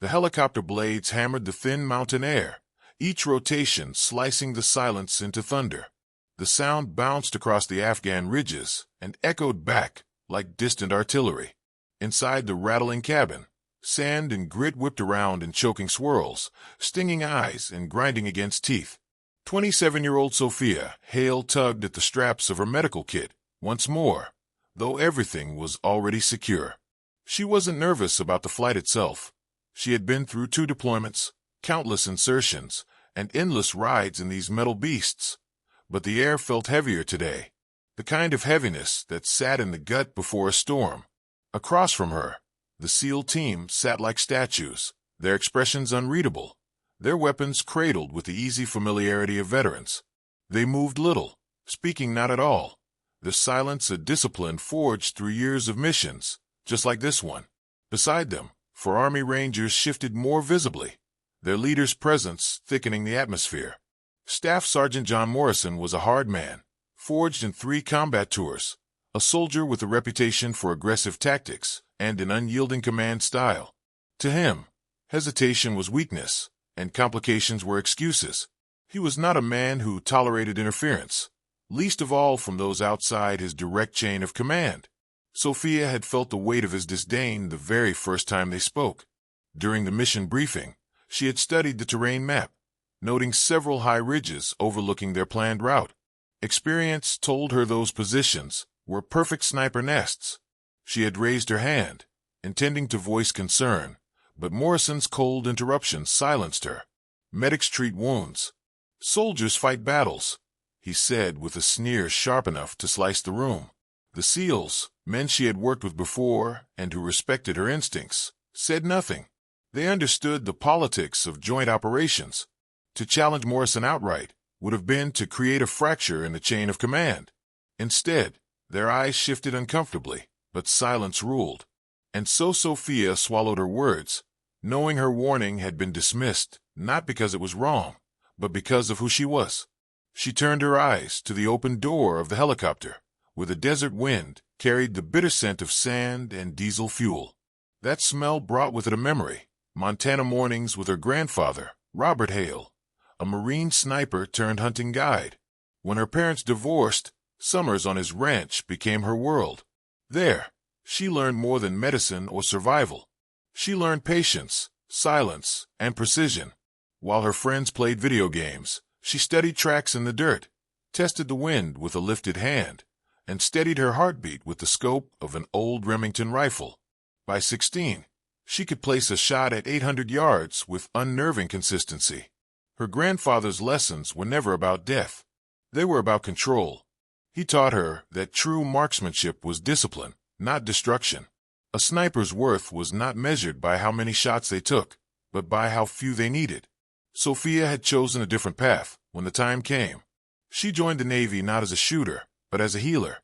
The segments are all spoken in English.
The helicopter blades hammered the thin mountain air, each rotation slicing the silence into thunder. The sound bounced across the Afghan ridges and echoed back like distant artillery. Inside the rattling cabin, sand and grit whipped around in choking swirls, stinging eyes and grinding against teeth. 27-year-old Sophia Hale tugged at the straps of her medical kit once more, though everything was already secure. She wasn't nervous about the flight itself. She had been through 2 deployments, countless insertions, and endless rides in these metal beasts. But the air felt heavier today, the kind of heaviness that sat in the gut before a storm. Across from her, the SEAL team sat like statues, their expressions unreadable, their weapons cradled with the easy familiarity of veterans. They moved little, speaking not at all, their silence a discipline forged through years of missions, just like this one. Beside them, 4 Army Rangers shifted more visibly, their leader's presence thickening the atmosphere. Staff Sergeant John Morrison was a hard man, forged in 3 combat tours, a soldier with a reputation for aggressive tactics and an unyielding command style. To him, hesitation was weakness, and complications were excuses. He was not a man who tolerated interference, least of all from those outside his direct chain of command. Sophia had felt the weight of his disdain the very first time they spoke. During the mission briefing, she had studied the terrain map, noting several high ridges overlooking their planned route. Experience told her those positions were perfect sniper nests. She had raised her hand, intending to voice concern, but Morrison's cold interruption silenced her. Medics treat wounds. Soldiers fight battles, he said with a sneer sharp enough to slice the room. The SEALs, men she had worked with before and who respected her instincts, said nothing. They understood the politics of joint operations. To challenge Morrison outright would have been to create a fracture in the chain of command. Instead, their eyes shifted uncomfortably, but silence ruled. And so Sophia swallowed her words, knowing her warning had been dismissed, not because it was wrong, but because of who she was. She turned her eyes to the open door of the helicopter, where the desert wind carried the bitter scent of sand and diesel fuel. That smell brought with it a memory, Montana mornings with her grandfather, Robert Hale, a Marine sniper turned hunting guide. When her parents divorced, summers on his ranch became her world. There, she learned more than medicine or survival. She learned patience, silence, and precision. While her friends played video games, she studied tracks in the dirt, tested the wind with a lifted hand, and steadied her heartbeat with the scope of an old Remington rifle. By 16, she could place a shot at 800 yards with unnerving consistency. Her grandfather's lessons were never about death. They were about control. He taught her that true marksmanship was discipline, not destruction. A sniper's worth was not measured by how many shots they took, but by how few they needed. Sophia had chosen a different path when the time came. She joined the Navy not as a shooter, but as a healer,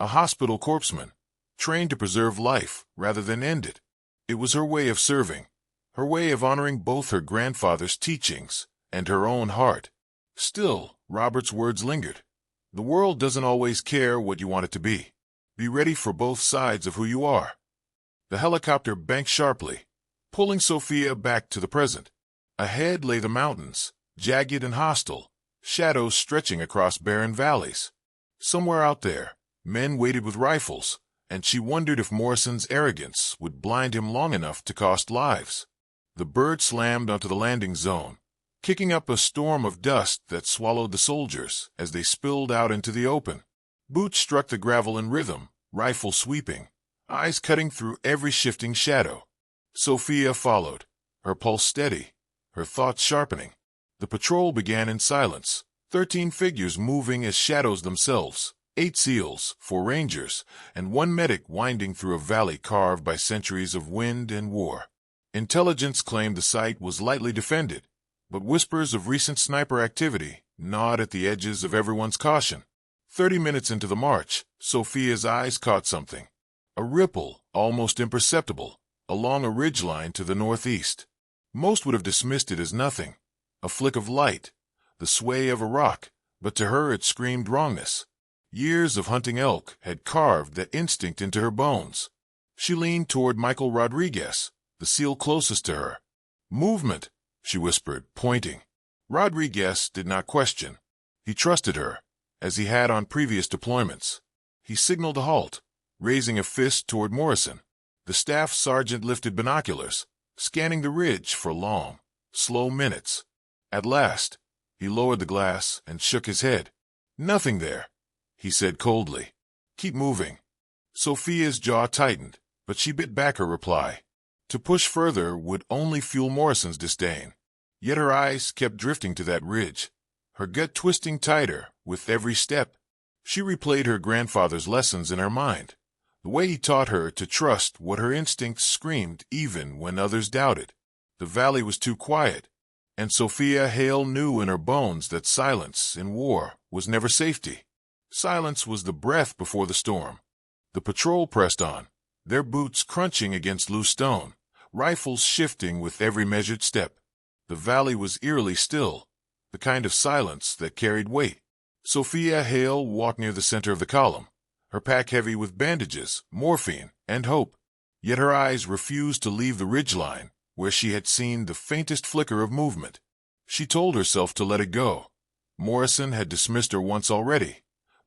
a hospital corpsman, trained to preserve life rather than end it. It was her way of serving, her way of honoring both her grandfather's teachings and her own heart. Still, Robert's words lingered. The world doesn't always care what you want it to be. Be ready for both sides of who you are. The helicopter banked sharply, pulling Sophia back to the present. Ahead lay the mountains, jagged and hostile, shadows stretching across barren valleys. Somewhere out there, men waited with rifles, and she wondered if Morrison's arrogance would blind him long enough to cost lives. The bird slammed onto the landing zone, kicking up a storm of dust that swallowed the soldiers as they spilled out into the open. Boots struck the gravel in rhythm, rifle sweeping, eyes cutting through every shifting shadow. Sophia followed, her pulse steady, her thoughts sharpening. The patrol began in silence, 13 figures moving as shadows themselves, 8 SEALs, 4 Rangers, and 1 medic winding through a valley carved by centuries of wind and war. Intelligence claimed the site was lightly defended, but whispers of recent sniper activity gnawed at the edges of everyone's caution. 30 minutes into the march, Sophia's eyes caught something. A ripple, almost imperceptible, along a ridgeline to the northeast. Most would have dismissed it as nothing. A flick of light, the sway of a rock, but to her it screamed wrongness. Years of hunting elk had carved that instinct into her bones. She leaned toward Michael Rodriguez, the SEAL closest to her. Movement, she whispered, pointing. Rodriguez did not question. He trusted her, as he had on previous deployments. He signaled a halt, raising a fist toward Morrison. The staff sergeant lifted binoculars, scanning the ridge for long, slow minutes. At last, he lowered the glass and shook his head. Nothing there, he said coldly. Keep moving. Sophia's jaw tightened, but she bit back her reply. To push further would only fuel Morrison's disdain. Yet her eyes kept drifting to that ridge, her gut twisting tighter with every step. She replayed her grandfather's lessons in her mind, the way he taught her to trust what her instincts screamed even when others doubted. The valley was too quiet, and Sophia Hale knew in her bones that silence in war was never safety. Silence was the breath before the storm. The patrol pressed on, their boots crunching against loose stone, rifles shifting with every measured step. The valley was eerily still, the kind of silence that carried weight. Sophia Hale walked near the center of the column, her pack heavy with bandages, morphine, and hope. Yet her eyes refused to leave the ridgeline, where she had seen the faintest flicker of movement. She told herself to let it go. Morrison had dismissed her once already,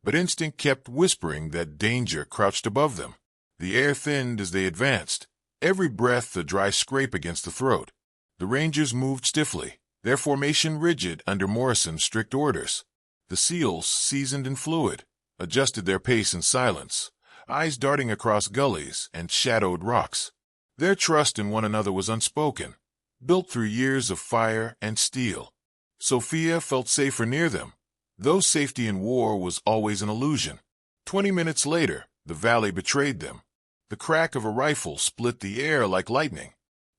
but instinct kept whispering that danger crouched above them. The air thinned as they advanced, every breath a dry scrape against the throat. The Rangers moved stiffly, their formation rigid under Morrison's strict orders. The SEALs, seasoned and fluid, adjusted their pace in silence, eyes darting across gullies and shadowed rocks. Their trust in one another was unspoken, built through years of fire and steel. Sophia felt safer near them, though safety in war was always an illusion. 20 minutes later, the valley betrayed them. The crack of a rifle split the air like lightning.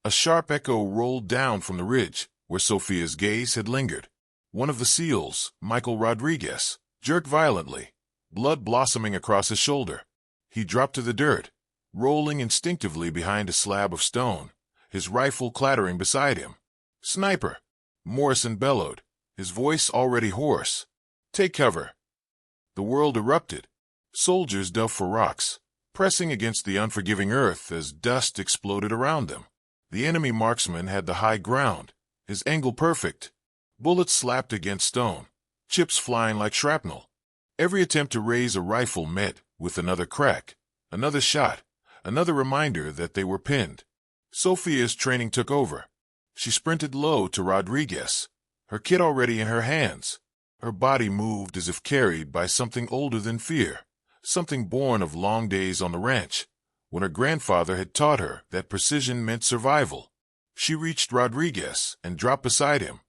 A sharp echo rolled down from the ridge, where Sophia's gaze had lingered. One of the SEALs, Michael Rodriguez, jerked violently, blood blossoming across his shoulder. He dropped to the dirt, rolling instinctively behind a slab of stone, his rifle clattering beside him. "Sniper!" Morrison bellowed, his voice already hoarse. "Take cover!" The world erupted. Soldiers dove for rocks, pressing against the unforgiving earth as dust exploded around them. The enemy marksman had the high ground, his angle perfect. Bullets slapped against stone, chips flying like shrapnel. Every attempt to raise a rifle met with another crack, another shot, another reminder that they were pinned. Sophia's training took over. She sprinted low to Rodriguez, her kit already in her hands. Her body moved as if carried by something older than fear, something born of long days on the ranch, when her grandfather had taught her that precision meant survival. She reached Rodriguez and dropped beside him,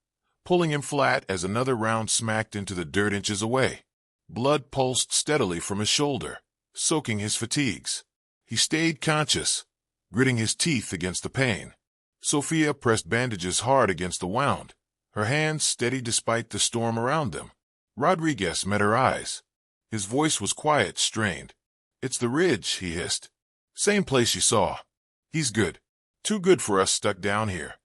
pulling him flat as another round smacked into the dirt inches away. Blood pulsed steadily from his shoulder, soaking his fatigues. He stayed conscious, gritting his teeth against the pain. Sophia pressed bandages hard against the wound, her hands steady despite the storm around them. Rodriguez met her eyes. His voice was quiet, strained. "It's the ridge," he hissed. "Same place you saw. He's good. Too good for us stuck down here."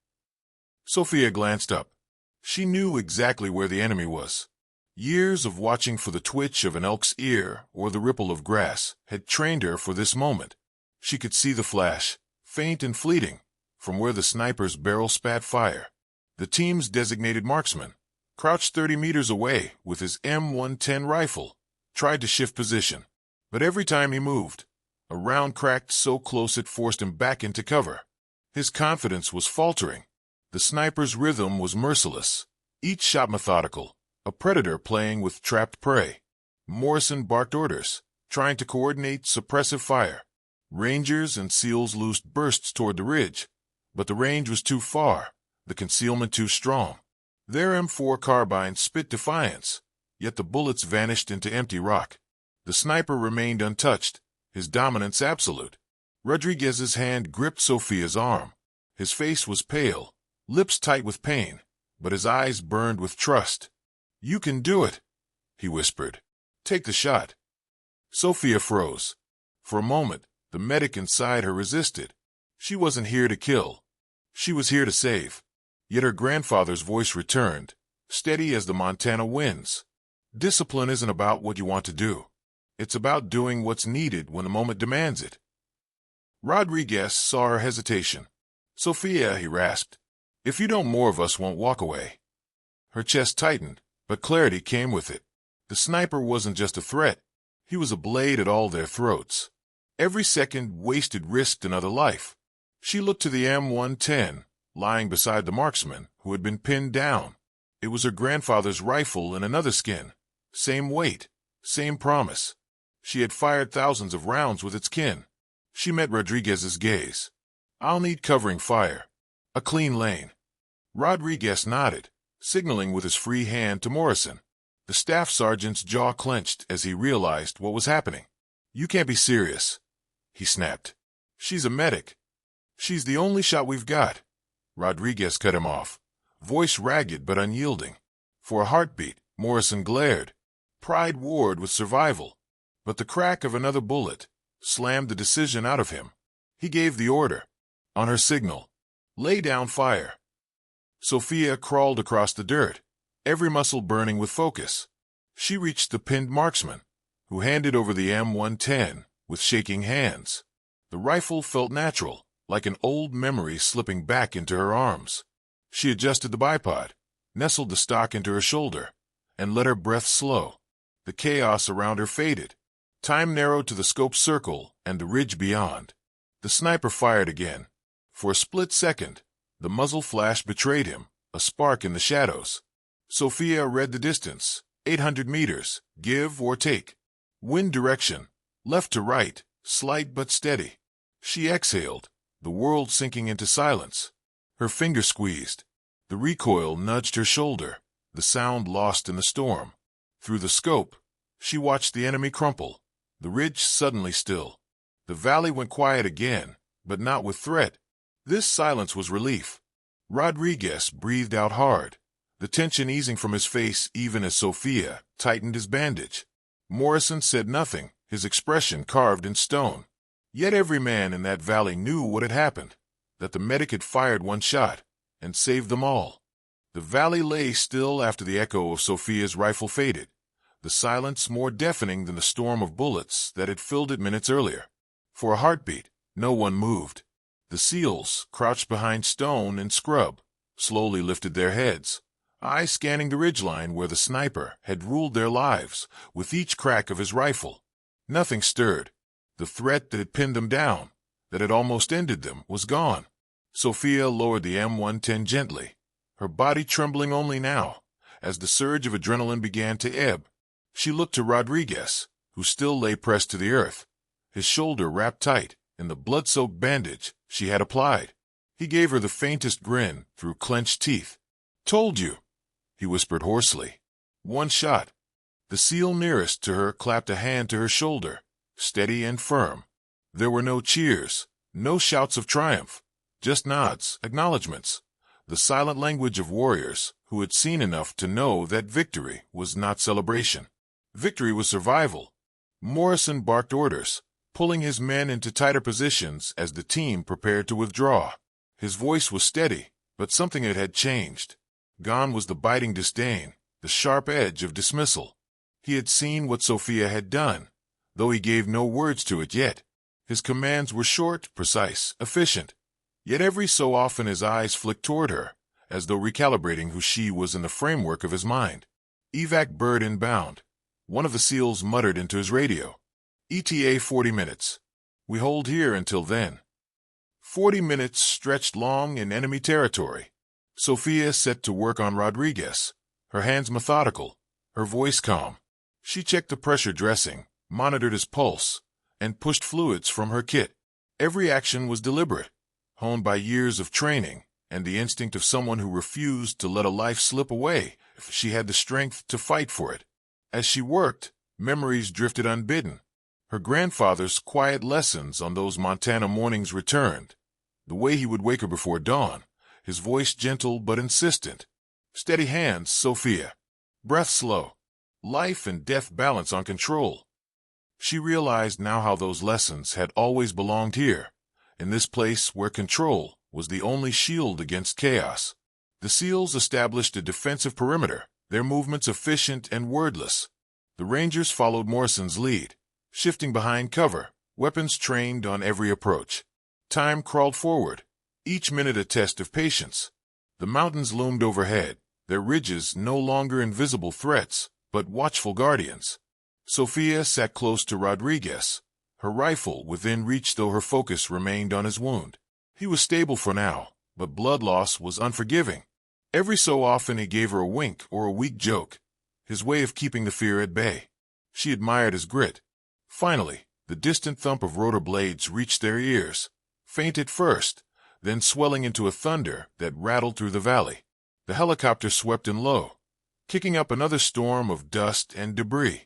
Sophia glanced up. She knew exactly where the enemy was. Years of watching for the twitch of an elk's ear or the ripple of grass had trained her for this moment. She could see the flash, faint and fleeting, from where the sniper's barrel spat fire. The team's designated marksman, crouched 30 meters away with his M110 rifle, tried to shift position. But every time he moved, a round cracked so close it forced him back into cover. His confidence was faltering. The sniper's rhythm was merciless, each shot methodical, a predator playing with trapped prey. Morrison barked orders, trying to coordinate suppressive fire. Rangers and SEALs loosed bursts toward the ridge, but the range was too far, the concealment too strong. Their M4 carbines spit defiance, yet the bullets vanished into empty rock. The sniper remained untouched, his dominance absolute. Rodriguez's hand gripped Sophia's arm. His face was pale, lips tight with pain, but his eyes burned with trust. "You can do it," he whispered. "Take the shot." Sophia froze. For a moment, the medic inside her resisted. She wasn't here to kill. She was here to save. Yet her grandfather's voice returned, steady as the Montana winds. "Discipline isn't about what you want to do. It's about doing what's needed when the moment demands it." Rodriguez saw her hesitation. "Sophia," he rasped, If you don't, more of us won't walk away. Her chest tightened, but clarity came with it. The sniper wasn't just a threat. He was a blade at all their throats. Every second wasted risked another life. She looked to the M110, lying beside the marksman, who had been pinned down. It was her grandfather's rifle in another skin. Same weight, same promise. She had fired thousands of rounds with its kin. She met Rodriguez's gaze. "I'll need covering fire. A clean lane." Rodriguez nodded, signaling with his free hand to Morrison. The staff sergeant's jaw clenched as he realized what was happening. "You can't be serious," he snapped. "She's a medic. She's the only shot we've got." Rodriguez cut him off, voice ragged but unyielding. For a heartbeat, Morrison glared. Pride warred with survival. But the crack of another bullet slammed the decision out of him. He gave the order. On her signal, "Lay down fire." Sophia crawled across the dirt, every muscle burning with focus. She reached the pinned marksman, who handed over the M110 with shaking hands. The rifle felt natural, like an old memory slipping back into her arms. She adjusted the bipod, nestled the stock into her shoulder, and let her breath slow. The chaos around her faded. Time narrowed to the scope circle and the ridge beyond. The sniper fired again. For a split second, the muzzle flash betrayed him, a spark in the shadows. Sophia read the distance, 800 meters, give or take. Wind direction, left to right, slight but steady. She exhaled, the world sinking into silence. Her finger squeezed. The recoil nudged her shoulder, the sound lost in the storm. Through the scope, she watched the enemy crumple, the ridge suddenly still. The valley went quiet again, but not with threat. This silence was relief. Rodriguez breathed out hard, the tension easing from his face even as Sophia tightened his bandage. Morrison said nothing, his expression carved in stone. Yet every man in that valley knew what had happened, that the medic had fired one shot and saved them all. The valley lay still after the echo of Sophia's rifle faded, the silence more deafening than the storm of bullets that had filled it minutes earlier. For a heartbeat, no one moved. The SEALs, crouched behind stone and scrub, slowly lifted their heads, eyes scanning the ridgeline where the sniper had ruled their lives with each crack of his rifle. Nothing stirred. The threat that had pinned them down, that had almost ended them, was gone. Sophia lowered the M110 gently, her body trembling only now, as the surge of adrenaline began to ebb. She looked to Rodriguez, who still lay pressed to the earth, his shoulder wrapped tight in the blood-soaked bandage she had applied. He gave her the faintest grin through clenched teeth. "Told you," he whispered hoarsely. "One shot." The SEAL nearest to her clapped a hand to her shoulder, steady and firm. There were no cheers, no shouts of triumph, just nods, acknowledgments, the silent language of warriors who had seen enough to know that victory was not celebration. Victory was survival. Morrison barked orders, pulling his men into tighter positions as the team prepared to withdraw. His voice was steady, but something had changed. Gone was the biting disdain, the sharp edge of dismissal. He had seen what Sophia had done, though he gave no words to it yet. His commands were short, precise, efficient. Yet every so often his eyes flicked toward her, as though recalibrating who she was in the framework of his mind. "Evac bird inbound," one of the SEALs muttered into his radio. "ETA 40 minutes. We hold here until then." 40 minutes stretched long in enemy territory. Sophia set to work on Rodriguez, her hands methodical, her voice calm. She checked the pressure dressing, monitored his pulse, and pushed fluids from her kit. Every action was deliberate, honed by years of training and the instinct of someone who refused to let a life slip away if she had the strength to fight for it. As she worked, memories drifted unbidden. Her grandfather's quiet lessons on those Montana mornings returned. The way he would wake her before dawn, his voice gentle but insistent. "Steady hands, Sophia. Breath slow. Life and death balance on control." She realized now how those lessons had always belonged here, in this place where control was the only shield against chaos. The SEALs established a defensive perimeter, their movements efficient and wordless. The Rangers followed Morrison's lead, shifting behind cover, weapons trained on every approach. Time crawled forward, each minute a test of patience. The mountains loomed overhead, their ridges no longer invisible threats, but watchful guardians. Sophia sat close to Rodriguez, her rifle within reach though her focus remained on his wound. He was stable for now, but blood loss was unforgiving. Every so often he gave her a wink or a weak joke, his way of keeping the fear at bay. She admired his grit. Finally, the distant thump of rotor blades reached their ears, faint at first, then swelling into a thunder that rattled through the valley. The helicopter swept in low, kicking up another storm of dust and debris.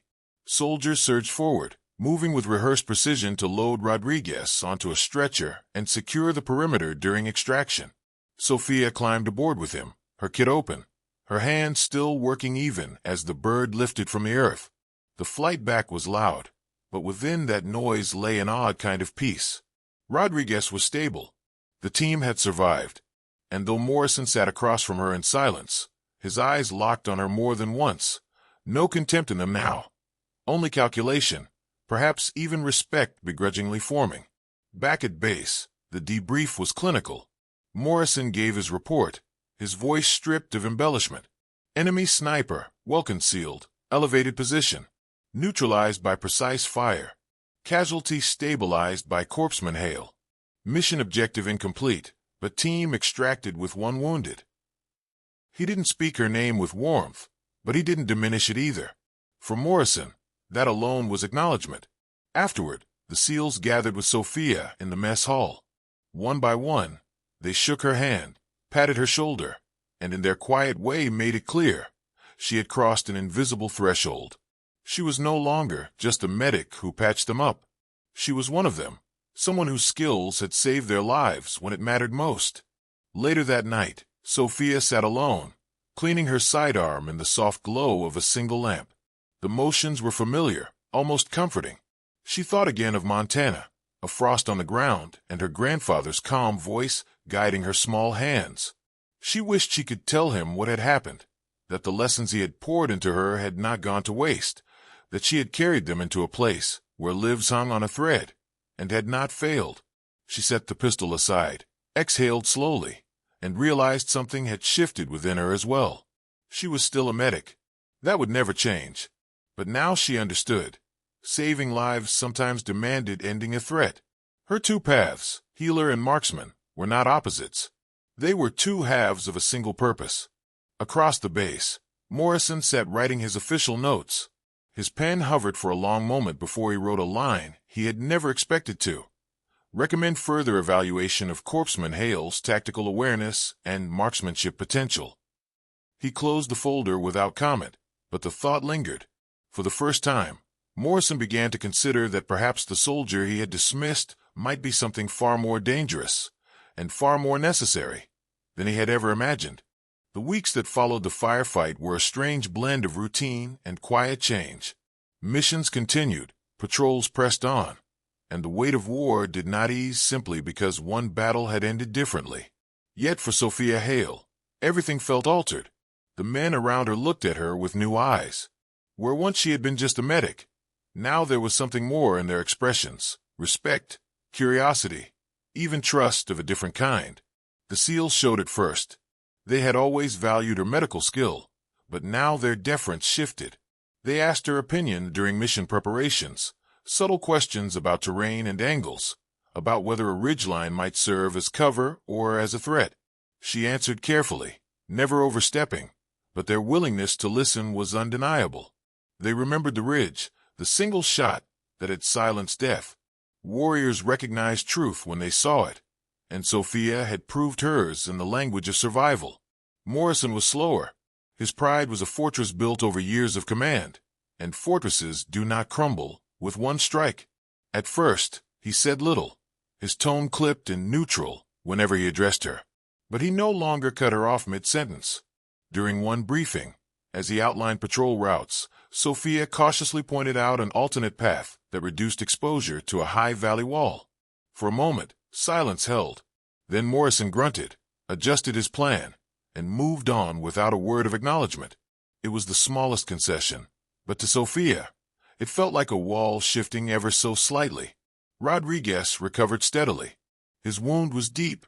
Soldiers surged forward, moving with rehearsed precision to load Rodriguez onto a stretcher and secure the perimeter during extraction. Sophia climbed aboard with him, her kit open, her hands still working even as the bird lifted from the earth. The flight back was loud, but within that noise lay an odd kind of peace. Rodriguez was stable. The team had survived, and though Morrison sat across from her in silence, his eyes locked on her more than once. No contempt in them now, only calculation, perhaps even respect begrudgingly forming. Back at base, the debrief was clinical. Morrison gave his report, his voice stripped of embellishment. Enemy sniper, well concealed, elevated position, neutralized by precise fire. Casualty stabilized by corpsman hail. Mission objective incomplete, but team extracted with one wounded. He didn't speak her name with warmth, but he didn't diminish it either. For Morrison, that alone was acknowledgement. Afterward, the SEALs gathered with Sophia in the mess hall. One by one, they shook her hand, patted her shoulder, and in their quiet way made it clear she had crossed an invisible threshold. She was no longer just a medic who patched them up. She was one of them, someone whose skills had saved their lives when it mattered most. Later that night, Sophia sat alone, cleaning her sidearm in the soft glow of a single lamp. The motions were familiar, almost comforting. She thought again of Montana, a frost on the ground, and her grandfather's calm voice guiding her small hands. She wished she could tell him what had happened, that the lessons he had poured into her had not gone to waste, that she had carried them into a place where lives hung on a thread, and had not failed. She set the pistol aside, exhaled slowly, and realized something had shifted within her as well. She was still a medic. That would never change. But now she understood. Saving lives sometimes demanded ending a threat. Her two paths, healer and marksman, were not opposites. They were two halves of a single purpose. Across the base, Morrison sat writing his official notes. His pen hovered for a long moment before he wrote a line he had never expected to. Recommend further evaluation of Corpsman Hale's tactical awareness and marksmanship potential. He closed the folder without comment, but the thought lingered. For the first time, Morrison began to consider that perhaps the soldier he had dismissed might be something far more dangerous and far more necessary than he had ever imagined. The weeks that followed the firefight were a strange blend of routine and quiet change. Missions continued, patrols pressed on, and the weight of war did not ease simply because one battle had ended differently. Yet for Sophia Hale, everything felt altered. The men around her looked at her with new eyes. Where once she had been just a medic, now there was something more in their expressions: respect, curiosity, even trust of a different kind. The SEALs showed it first. They had always valued her medical skill, but now their deference shifted. They asked her opinion during mission preparations, subtle questions about terrain and angles, about whether a ridgeline might serve as cover or as a threat. She answered carefully, never overstepping, but their willingness to listen was undeniable. They remembered the ridge, the single shot that had silenced death. Warriors recognized truth when they saw it, and Sophia had proved hers in the language of survival. Morrison was slower. His pride was a fortress built over years of command, and fortresses do not crumble with one strike. At first, he said little, his tone clipped and neutral whenever he addressed her. But he no longer cut her off mid-sentence. During one briefing, as he outlined patrol routes, Sophia cautiously pointed out an alternate path that reduced exposure to a high valley wall. For a moment, silence held. Then Morrison grunted, adjusted his plan, and moved on without a word of acknowledgement. It was the smallest concession, but to Sophia, it felt like a wall shifting ever so slightly. Rodriguez recovered steadily. His wound was deep,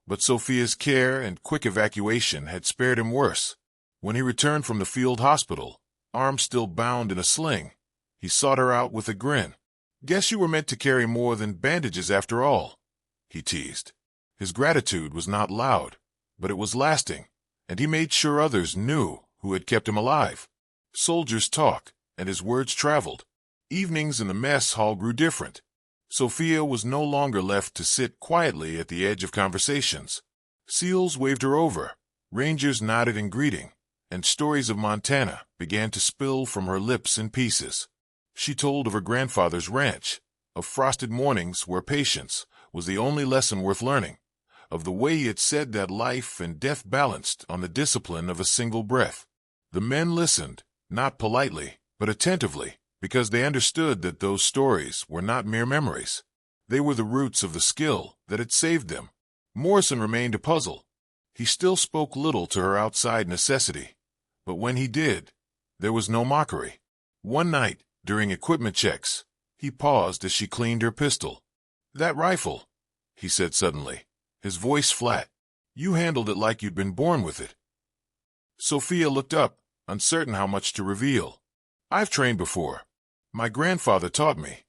But Sophia's care and quick evacuation had spared him worse. When he returned from the field hospital, arm still bound in a sling, he sought her out with a grin. "Guess you were meant to carry more than bandages after all," he teased. His gratitude was not loud, but it was lasting, and he made sure others knew who had kept him alive. Soldiers talk, and his words traveled. Evenings in the mess hall grew different. Sophia was no longer left to sit quietly at the edge of conversations. SEALs waved her over, Rangers nodded in greeting, and stories of Montana began to spill from her lips in pieces. She told of her grandfather's ranch, of frosted mornings where patience was the only lesson worth learning, of the way it said that life and death balanced on the discipline of a single breath. The men listened, not politely, but attentively, because they understood that those stories were not mere memories. They were the roots of the skill that had saved them. Morrison remained a puzzle. He still spoke little to her outside necessity, but when he did, there was no mockery. One night, during equipment checks, he paused as she cleaned her pistol. "That rifle," he said suddenly, his voice flat. "You handled it like you'd been born with it." Sophia looked up, uncertain how much to reveal. "I've trained before. My grandfather taught me."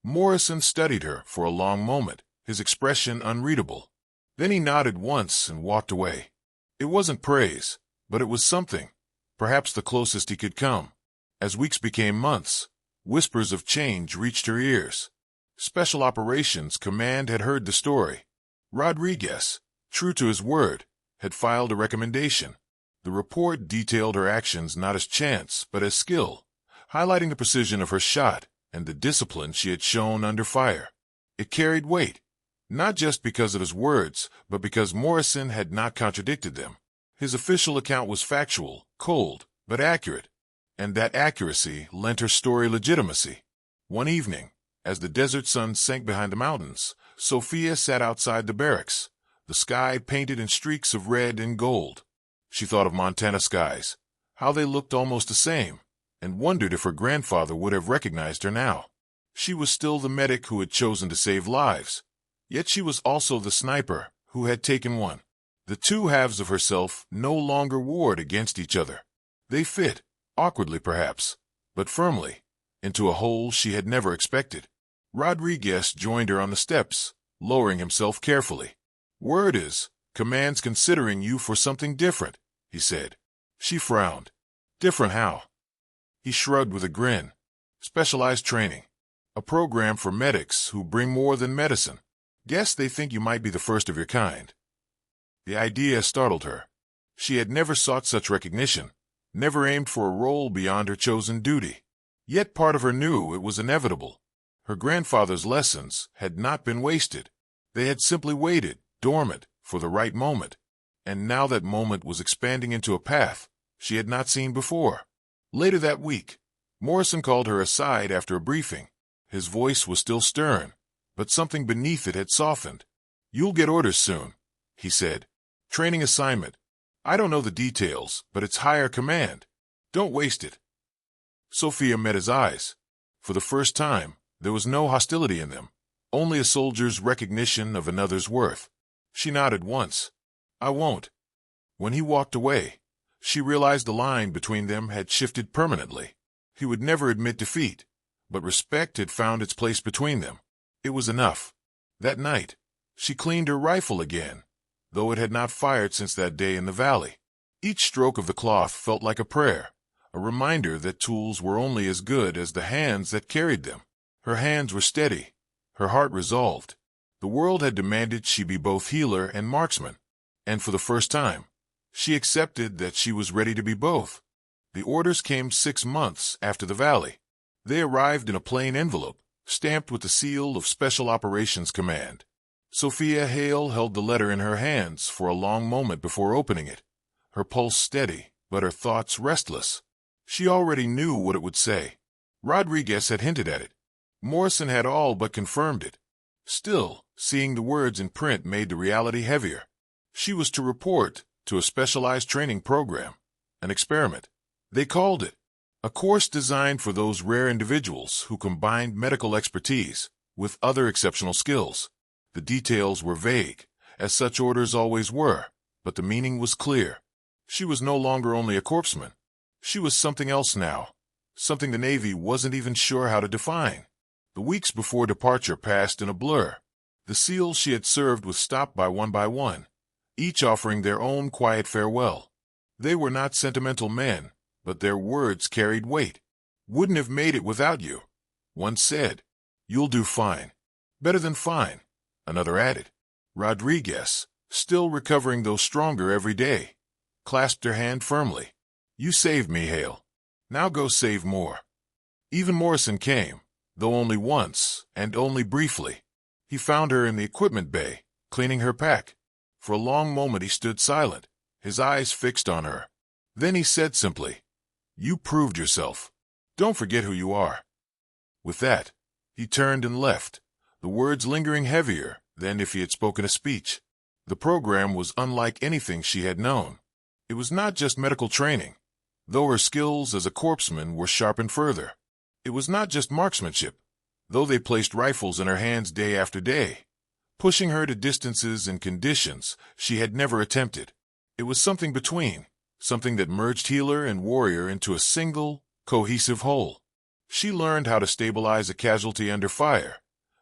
Morrison studied her for a long moment, his expression unreadable. Then he nodded once and walked away. It wasn't praise, but it was something, perhaps the closest he could come. As weeks became months, whispers of change reached her ears. Special Operations Command had heard the story. Rodriguez, true to his word, had filed a recommendation. The report detailed her actions not as chance, but as skill, highlighting the precision of her shot and the discipline she had shown under fire. It carried weight, not just because of his words, but because Morrison had not contradicted them. His official account was factual, cold, but accurate, and that accuracy lent her story legitimacy. One evening, as the desert sun sank behind the mountains, Sophia sat outside the barracks, the sky painted in streaks of red and gold. She thought of Montana skies, how they looked almost the same, and wondered if her grandfather would have recognized her now. She was still the medic who had chosen to save lives, yet she was also the sniper who had taken one. The two halves of herself no longer warred against each other. They fit, awkwardly perhaps, but firmly, into a hole she had never expected. Rodriguez joined her on the steps, lowering himself carefully. "Word is, Command's considering you for something different," he said. She frowned. "Different how?" He shrugged with a grin. "Specialized training. A program for medics who bring more than medicine. Guess they think you might be the first of your kind." The idea startled her. She had never sought such recognition, never aimed for a role beyond her chosen duty. Yet part of her knew it was inevitable. Her grandfather's lessons had not been wasted. They had simply waited, dormant, for the right moment. And now that moment was expanding into a path she had not seen before. Later that week, Morrison called her aside after a briefing. His voice was still stern, but something beneath it had softened. "You'll get orders soon," he said. "Training assignment. I don't know the details, but it's higher command. Don't waste it." Sophia met his eyes. For the first time, there was no hostility in them, only a soldier's recognition of another's worth. She nodded once. "I won't." When he walked away, she realized the line between them had shifted permanently. He would never admit defeat, but respect had found its place between them. It was enough. That night, she cleaned her rifle again, though it had not fired since that day in the valley. Each stroke of the cloth felt like a prayer, a reminder that tools were only as good as the hands that carried them. Her hands were steady, her heart resolved. The world had demanded she be both healer and marksman, and for the first time, she accepted that she was ready to be both. The orders came 6 months after the valley. They arrived in a plain envelope, stamped with the seal of Special Operations Command. Sophia Hale held the letter in her hands for a long moment before opening it, her pulse steady, but her thoughts restless. She already knew what it would say. Rodriguez had hinted at it. Morrison had all but confirmed it. Still, seeing the words in print made the reality heavier. She was to report to a specialized training program, an experiment. They called it a course designed for those rare individuals who combined medical expertise with other exceptional skills. The details were vague, as such orders always were, but the meaning was clear. She was no longer only a corpsman. She was something else now, something the Navy wasn't even sure how to define. The weeks before departure passed in a blur. The SEALs she had served with stopped by one, each offering their own quiet farewell. They were not sentimental men, but their words carried weight. "Wouldn't have made it without you," one said. "You'll do fine." "Better than fine," another added. Rodriguez, still recovering though stronger every day, clasped her hand firmly. "You saved me, Hale. Now go save more." Even Morrison came, though only once, and only briefly. He found her in the equipment bay, cleaning her pack. For a long moment he stood silent, his eyes fixed on her. Then he said simply, "You proved yourself. Don't forget who you are." With that, he turned and left, the words lingering heavier than if he had spoken a speech. The program was unlike anything she had known. It was not just medical training, though her skills as a corpsman were sharpened further. It was not just marksmanship, though they placed rifles in her hands day after day, pushing her to distances and conditions she had never attempted. It was something between, something that merged healer and warrior into a single, cohesive whole. She learned how to stabilize a casualty under fire,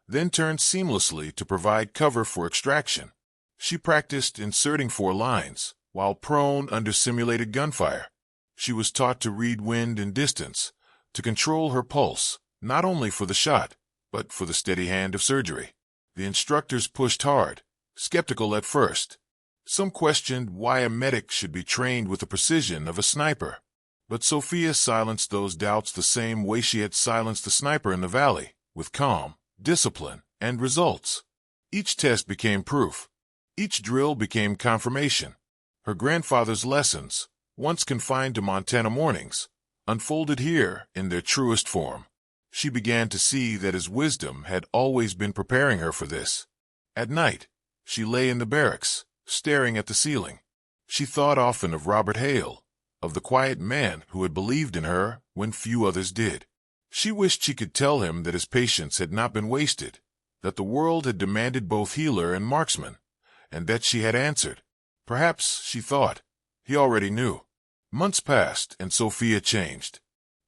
then turned seamlessly to provide cover for extraction. She practiced inserting 4 lines, while prone under simulated gunfire. She was taught to read wind and distance, to control her pulse, not only for the shot, but for the steady hand of surgery. The instructors pushed hard, skeptical at first. Some questioned why a medic should be trained with the precision of a sniper. But Sophia silenced those doubts the same way she had silenced the sniper in the valley, with calm, discipline, and results. Each test became proof. Each drill became confirmation. Her grandfather's lessons, once confined to Montana mornings, unfolded here in their truest form. She began to see that his wisdom had always been preparing her for this. At night, she lay in the barracks, staring at the ceiling. She thought often of Robert Hale, of the quiet man who had believed in her when few others did. She wished she could tell him that his patience had not been wasted, that the world had demanded both healer and marksman, and that she had answered. Perhaps, she thought, he already knew. Months passed, and Sophia changed.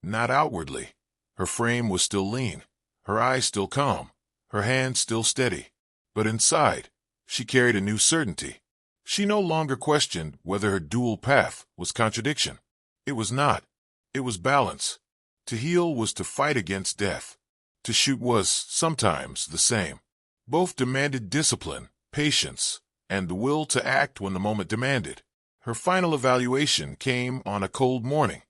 Not outwardly. Her frame was still lean, her eyes still calm, her hands still steady. But inside, she carried a new certainty. She no longer questioned whether her dual path was contradiction. It was not. It was balance. To heal was to fight against death. To shoot was, sometimes, the same. Both demanded discipline, patience, and the will to act when the moment demanded. Her final evaluation came on a cold morning.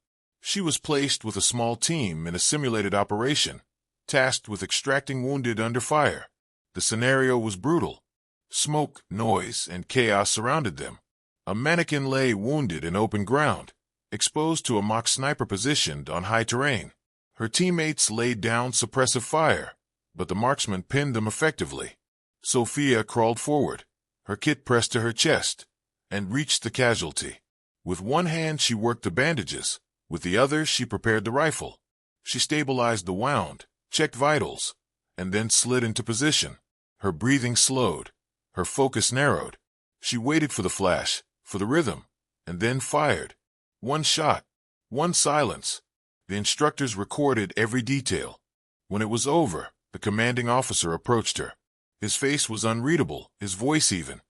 She was placed with a small team in a simulated operation, tasked with extracting wounded under fire. The scenario was brutal. Smoke, noise, and chaos surrounded them. A mannequin lay wounded in open ground, exposed to a mock sniper positioned on high terrain. Her teammates laid down suppressive fire, but the marksman pinned them effectively. Sophia crawled forward, her kit pressed to her chest, and reached the casualty. With one hand she worked the bandages, with the other she prepared the rifle. She stabilized the wound, checked vitals, and then slid into position. Her breathing slowed, her focus narrowed. She waited for the flash, for the rhythm, and then fired. One shot, one silence. The instructors recorded every detail. When it was over, the commanding officer approached her. His face was unreadable, his voice even.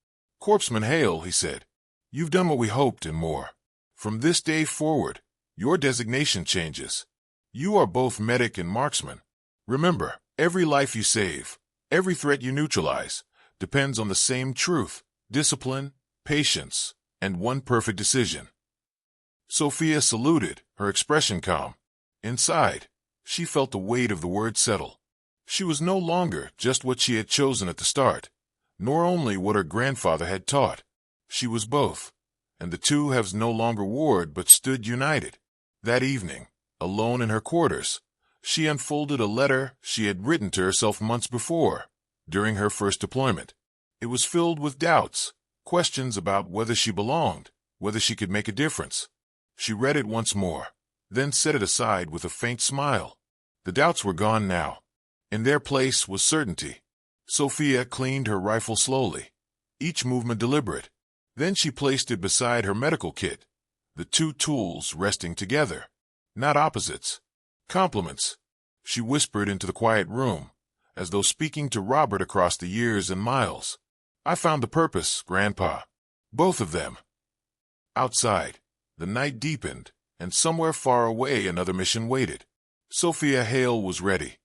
"Corpsman Hale," he said, "you've done what we hoped and more. From this day forward, your designation changes. You are both medic and marksman. Remember, every life you save, every threat you neutralize, depends on the same truth, discipline, patience, and one perfect decision." Sophia saluted, her expression calm. Inside, she felt the weight of the word settle. She was no longer just what she had chosen at the start, nor only what her grandfather had taught. She was both, and the two halves no longer warred but stood united. That evening, alone in her quarters, she unfolded a letter she had written to herself months before, during her first deployment. It was filled with doubts, questions about whether she belonged, whether she could make a difference. She read it once more, then set it aside with a faint smile. The doubts were gone now. In their place was certainty. Sophia cleaned her rifle slowly, each movement deliberate. Then she placed it beside her medical kit, the two tools resting together. Not opposites. Complements. She whispered into the quiet room, as though speaking to Robert across the years and miles. I found the purpose, Grandpa. Both of them. Outside, the night deepened, and somewhere far away another mission waited. Sophia Hale was ready.